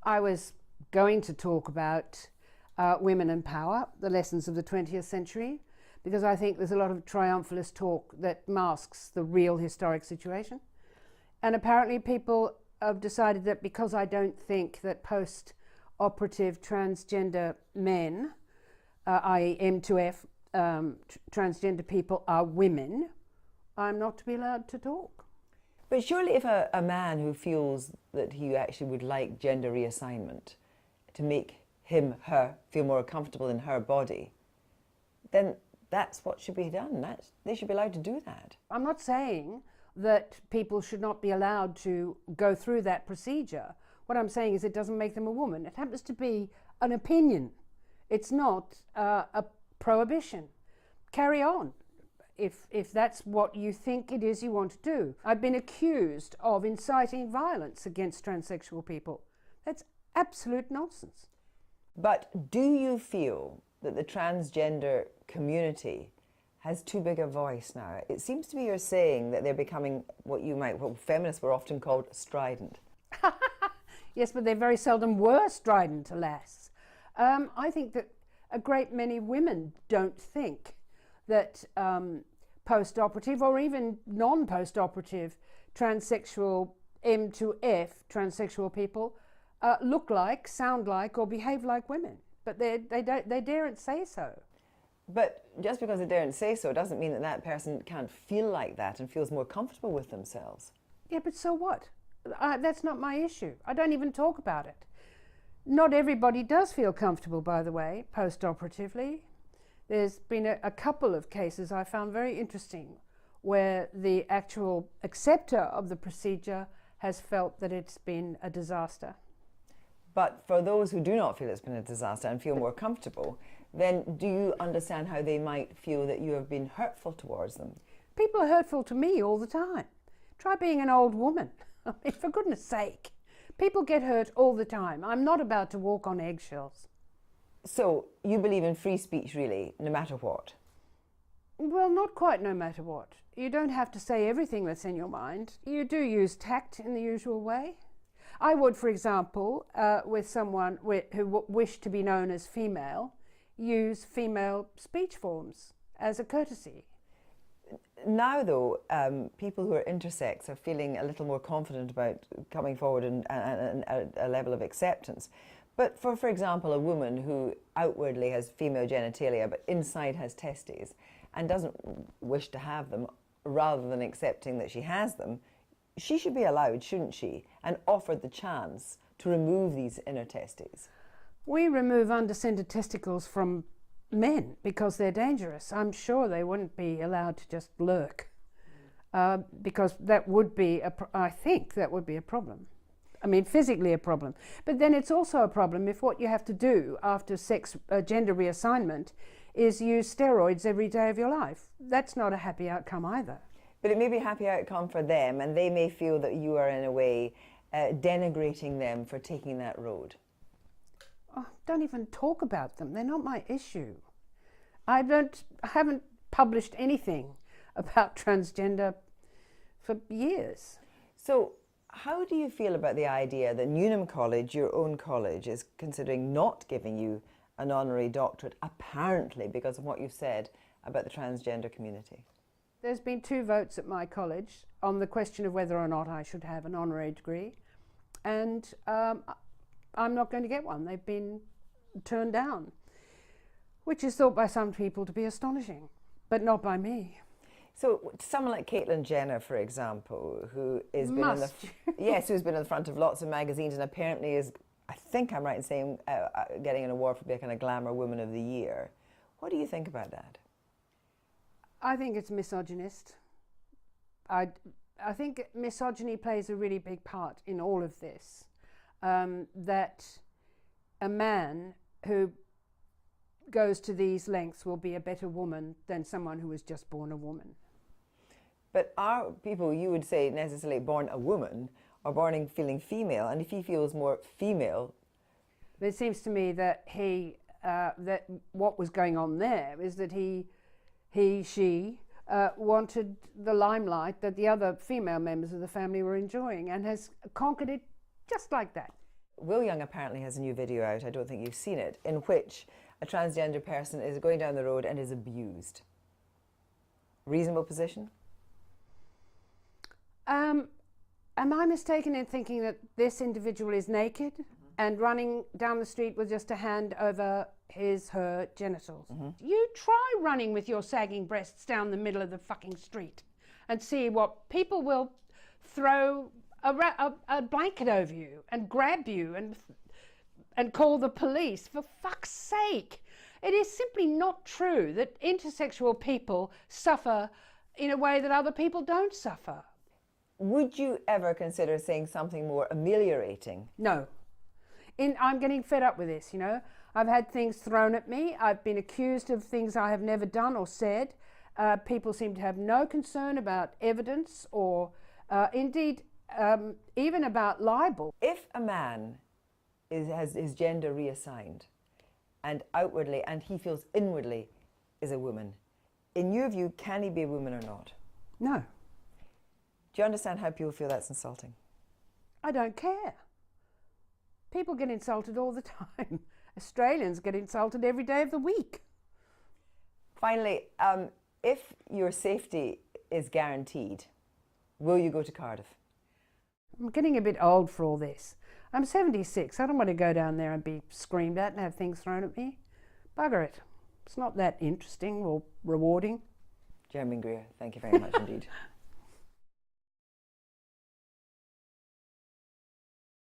I was going to talk about women and power, the lessons of the 20th century, because I think there's a lot of triumphalist talk that masks the real historic situation. And apparently people have decided that because I don't think that post-operative transgender men, i.e. M2F, transgender people are women, I'm not to be allowed to talk. But surely if a man who feels that he actually would like gender reassignment to make him, her, feel more comfortable in her body, then that's what should be done. They should be allowed to do that. I'm not saying that people should not be allowed to go through that procedure. What I'm saying is it doesn't make them a woman. It happens to be an opinion. It's not a prohibition. Carry on, if that's what you think it is you want to do. I've been accused of inciting violence against transsexual people. That's absolute nonsense. But do you feel that the transgender community has too big a voice now? It seems to me you're saying that they're becoming what feminists were often called strident. Yes, but they very seldom were strident, alas. I think that a great many women don't think that post-operative or even non-post-operative transsexual M2F transsexual people look like, sound like, or behave like women. But they daren't say so. But just because they daren't say so doesn't mean that that person can't feel like that and feels more comfortable with themselves. Yeah, but so what? That's not my issue. I don't even talk about it. Not everybody does feel comfortable, by the way, post-operatively. There's been a couple of cases I found very interesting where the actual acceptor of the procedure has felt that it's been a disaster. But for those who do not feel it's been a disaster and feel more comfortable, then do you understand how they might feel that you have been hurtful towards them? People are hurtful to me all the time. Try being an old woman. I mean, for goodness sake. People get hurt all the time. I'm not about to walk on eggshells. So you believe in free speech, really, no matter what? Well, not quite no matter what. You don't have to say everything that's in your mind. You do use tact in the usual way. I would, for example, with someone who wished to be known as female, use female speech forms as a courtesy. Now, though, people who are intersex are feeling a little more confident about coming forward and a level of acceptance. But for example, a woman who outwardly has female genitalia but inside has testes and doesn't wish to have them, rather than accepting that she has them, she should be allowed, shouldn't she, and offered the chance to remove these inner testes. We remove undescended testicles from men because they're dangerous. I'm sure they wouldn't be allowed to just lurk because that would be, I think that would be a problem. I mean, physically a problem. But then it's also a problem if what you have to do after gender reassignment is use steroids every day of your life. That's not a happy outcome either. But it may be a happy outcome for them, and they may feel that you are in a way denigrating them for taking that road. Oh, don't even talk about them. They're not my issue. I haven't published anything about transgender for years. So how do you feel about the idea that Newnham College, your own college, is considering not giving you an honorary doctorate, apparently because of what you've said about the transgender community? There's been 2 votes at my college on the question of whether or not I should have an honorary degree, and I'm not going to get one. They've been turned down, which is thought by some people to be astonishing, but not by me. So someone like Caitlyn Jenner, for example, who has been who's been in the front of lots of magazines and apparently is, I think I'm right in saying, getting an award for being a kind of glamour woman of the year. What do you think about that? I think it's misogynist. I think misogyny plays a really big part in all of this. That a man who goes to these lengths will be a better woman than someone who was just born a woman. But are people, you would say, necessarily born a woman or born feeling female? And if he feels more female... It seems to me that that what was going on there is that she wanted the limelight that the other female members of the family were enjoying and has conquered it just like that. Will Young apparently has a new video out, I don't think you've seen it, in which a transgender person is going down the road and is abused. Reasonable position? Am I mistaken in thinking that this individual is naked and running down the street with just a hand over her genitals? You try running with your sagging breasts down the middle of the fucking street and see what people will throw a blanket over you and grab you and call the police. For fuck's sake. It is simply not true that intersexual people suffer in a way that other people don't suffer. Would you ever consider saying something more ameliorating? No. I'm getting fed up with this, you know. I've had things thrown at me. I've been accused of things I have never done or said. People seem to have no concern about evidence or indeed even about libel. If a man has his gender reassigned and outwardly and he feels inwardly is a woman, in your view, can he be a woman or not? No. Do you understand how people feel that's insulting? I don't care. People get insulted all the time. Australians get insulted every day of the week. Finally, if your safety is guaranteed, will you go to Cardiff? I'm getting a bit old for all this. I'm 76. I don't want to go down there and be screamed at and have things thrown at me. Bugger it. It's not that interesting or rewarding. Germaine Greer, thank you very much indeed.